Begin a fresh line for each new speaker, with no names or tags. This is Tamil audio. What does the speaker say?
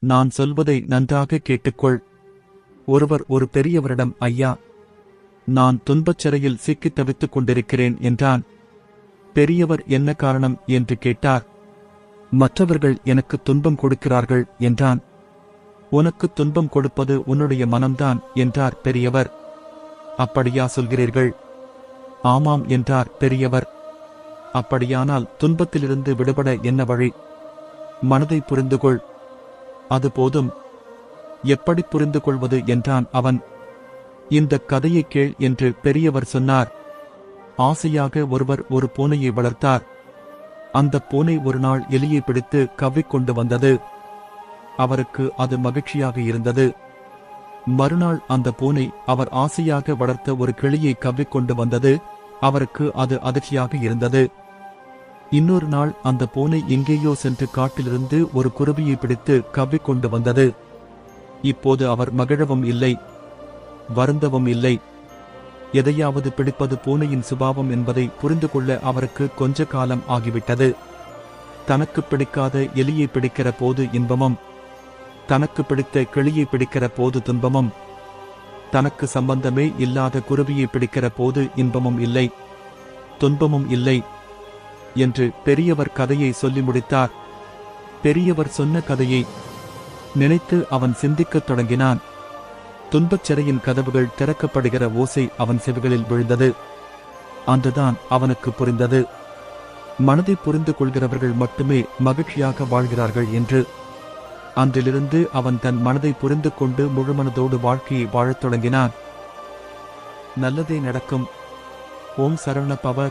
நான் சொல்வதை நன்றாக கேட்டுக்கொள். ஒருவர் ஒரு பெரியவரிடம், ஐயா, நான் துன்பச் சிறையில் சிக்கித் தவித்துக் கொண்டிருக்கிறேன் என்றான். பெரியவர் என்ன காரணம் என்று கேட்டார். மற்றவர்கள் எனக்கு துன்பம் கொடுக்கிறார்கள் என்றான். உனக்கு துன்பம் கொடுப்பது உன்னுடைய மனம்தான் என்றார் பெரியவர். அப்படியா சொல்கிறீர்கள்? ஆமாம் என்றார் பெரியவர். அப்படியானால் துன்பத்திலிருந்து விடுபட என்ன வழி? மனதை புரிந்துகொள். அது போதும். எப்படி புரிந்து கொள்வது என்றான் அவன். இந்த கதையை கேள் என்று பெரியவர் சொன்னார். ஆசையாக ஒருவர் ஒரு பூனையை வளர்த்தார். அந்த பூனை ஒரு நாள் எலியை பிடித்து கவ்விக்கொண்டு வந்தது. அவருக்கு அது மகிழ்ச்சியாக இருந்தது. மறுநாள் அந்த பூனை அவர் ஆசையாக வளர்த்த ஒரு கிளியை கவ்விக்கொண்டு வந்தது. அவருக்கு அது அதிர்ச்சியாக இருந்தது. இன்னொரு நாள் அந்த பூனை எங்கேயோ சென்று காட்டிலிருந்து ஒரு குருவியை பிடித்து கவ்விக்கொண்டு வந்தது. இப்போது அவர் மகிழவும் இல்லை, வருந்தவும் இல்லை. எதையாவது பிடிப்பது பூனையின் சுபாவம் என்பதை புரிந்து கொள்ள அவருக்கு கொஞ்ச காலம் ஆகிவிட்டது. தனக்கு பிடிக்காத எலியை பிடிக்கிற போது இன்பமும், தனக்கு பிடித்த கிளியை பிடிக்கிற போது துன்பமும், தனக்கு சம்பந்தமே இல்லாத குருவியை பிடிக்கிற போது இன்பமும் இல்லை, துன்பமும் இல்லை என்று பெரியவர் கதையை சொல்லி முடித்தார். பெரியவர் சொன்ன கதையை நினைத்து அவன் சிந்திக்கத் தொடங்கினான். துன்பச் சிறையின் கதவுகள் திறக்கப்படுகிற ஓசை அவன் செவிகளில் விழுந்தது. அன்றுதான் அவனுக்கு புரிந்தது, மனதை புரிந்து கொள்கிறவர்கள் மட்டுமே மகிழ்ச்சியாக வாழ்கிறார்கள் என்று. அன்றிலிருந்து அவன் தன் மனதை புரிந்து கொண்டு முழுமனதோடு வாழ்க்கையை வாழத் தொடங்கினான். நல்லதே நடக்கும். ஓம் சரவண பவ.